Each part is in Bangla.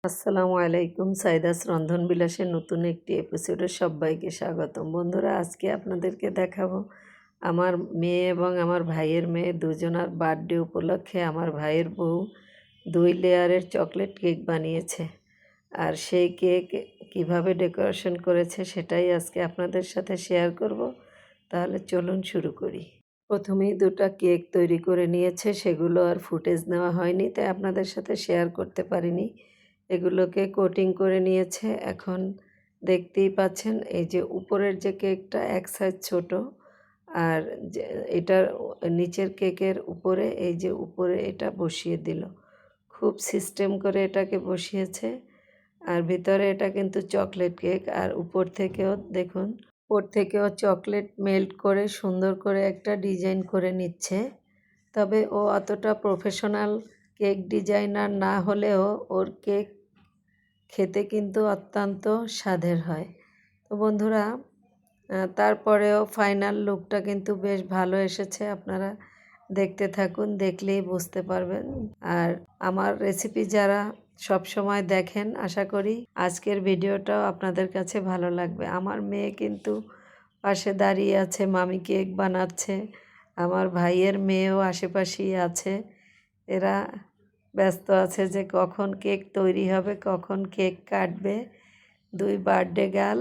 আসসালামু আলাইকুম। সাইদাস রন্ধন বিলাসের নতুন একটি এপিসোডে সবাইকে স্বাগতম। বন্ধুরা, আজকে আপনাদেরকে দেখাবো আমার মেয়ে এবং আমার ভাইয়ের মেয়ে দুজনার বার্থডে উপলক্ষে আমার ভাইয়ের বউ 2 লেয়ারের চকলেট কেক বানিয়েছে। আর সেই কেক কিভাবে ডেকোরেশন করেছে সেটাই আজকে আপনাদের সাথে শেয়ার করব। তাহলে চলুন শুরু করি। প্রথমেই 2টা কেক তৈরি করে নিয়েছে, সেগুলো আর ফুটেজ নেওয়া হয়নি, তাই আপনাদের সাথে শেয়ার করতে পারিনি। এগুলোকে কোটিং করে নিয়েছে। এখন দেখতেই পাচ্ছেন এই যে উপরের যে কেকটা এক সাইজ ছোট, আর যে এটার নিচের কেকের উপরে এই যে উপরে এটা বসিয়ে দিল। খুব সিস্টেম করে এটাকে বসিয়েছে। আর ভিতরে এটা কিন্তু চকলেট কেক, আর উপর থেকেও দেখুন, উপর থেকেও চকলেট মেল্ট করে সুন্দর করে একটা ডিজাইন করে নিচ্ছে। তবে ও অতটা প্রফেশনাল কেক ডিজাইনার না হলেও ওর কেক খেতে কিন্তু অত্যন্ত স্বাদের হয়। তো বন্ধুরা, তারপরেও ফাইনাল লুকটা কিন্তু বেশ ভালো এসেছে। আপনারা দেখতে থাকুন, দেখলেই বুঝতে পারবেন। আর আমার রেসিপি যারা সব সময় দেখেন, আশা করি আজকের ভিডিওটাও আপনাদের কাছে ভালো লাগবে। আমার মেয়ে কিন্তু পাশে দাঁড়িয়ে আছে, মামি কেক বানাচ্ছে। আমার ভাইয়ের মেয়েও আশেপাশেই আছে। এরা ব্যস্ত আছে যে কখন কেক তৈরি হবে, কখন কেক কাটবে। 2 বার্থডে গার্ল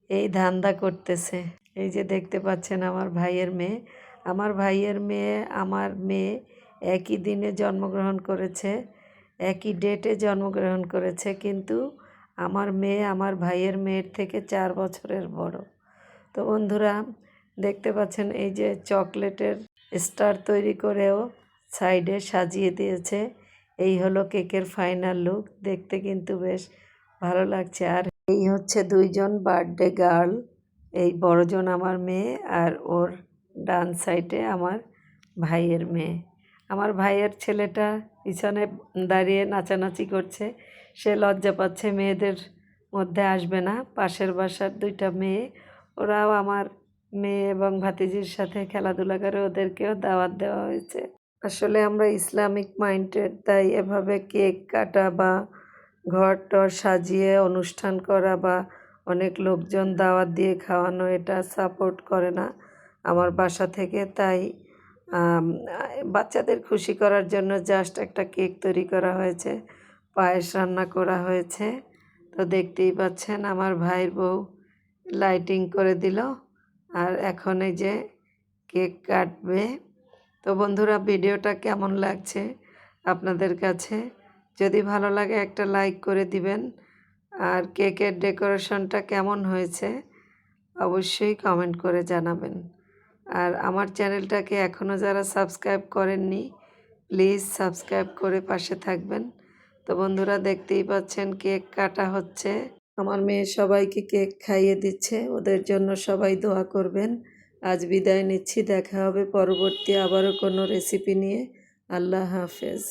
এই ধান্দা করতেছে। এই যে দেখতে পাচ্ছেন আমার ভাইয়ের মেয়ে। আমার মেয়ে একই দিনে জন্মগ্রহণ করেছে, একই ডেটে জন্মগ্রহণ করেছে, কিন্তু আমার মেয়ে আমার ভাইয়ের মেয়ের থেকে 4 বছরের বড়। তো বন্ধুরা, দেখতে পাচ্ছেন এই যে চকলেটের স্টার তৈরি করেও সাইডে সাজিয়ে দিয়েছে। এই হলো কেকের ফাইনাল লুক। দেখতে কিন্তু বেশ ভালো লাগছে। আর এই হচ্ছে 2জন বার্থডে গার্ল। এই বড়জন আমার মেয়ে, আর ওর ডান সাইডে আমার ভাইয়ের মেয়ে। আমার ভাইয়ের ছেলেটা পিছনে দাঁড়িয়ে নাচানাচি করছে। সে লজ্জা পাচ্ছে, মেয়েদের মধ্যে আসবে না। পাশের বাসার 2টা মেয়ে, ওরাও আমার মেয়ে এবং ভাতিজির সাথে খেলাধুলা করে, ওদেরকেও দাওয়াত দেওয়া হয়েছে। আসলে আমরা ইসলামিক মাইন্ডেড, তাই এভাবে কেক কাটা বা ঘর টর সাজিয়ে অনুষ্ঠান করা বা অনেক লোকজন দাওয়াত দিয়ে খাওয়ানো, এটা সাপোর্ট করে না আমার বাসা থেকে। তাই বাচ্চাদের খুশি করার জন্য জাস্ট একটা কেক তৈরি করা হয়েছে, পায়েস রান্না করা হয়েছে। তো দেখতেই পাচ্ছেন আমার ভাইয়ের বউ লাইটিং করে দিল, আর এখন এই যে কেক কাটবে। তো বন্ধুরা, ভিডিওটা কেমন লাগছে আপনাদের কাছে? যদি ভালো লাগে একটা লাইক করে দিবেন। আর কেকের ডেকোরেশনটা কেমন হয়েছে অবশ্যই কমেন্ট করে জানাবেন। আর আমার চ্যানেলটাকে এখনও যারা সাবস্ক্রাইব করেননি, প্লিজ সাবস্ক্রাইব করে পাশে থাকবেন। তো বন্ধুরা, দেখতেই পাচ্ছেন কেক কাটা হচ্ছে। আমার মেয়ে সবাইকে কেক খাইয়ে দিচ্ছে। ওদের জন্য সবাই দোয়া করবেন। আজ বিদায় নিচ্ছি। দেখা হবে পরবর্তী আবারও কোনো রেসিপি নিয়ে। আল্লাহ হাফেজ।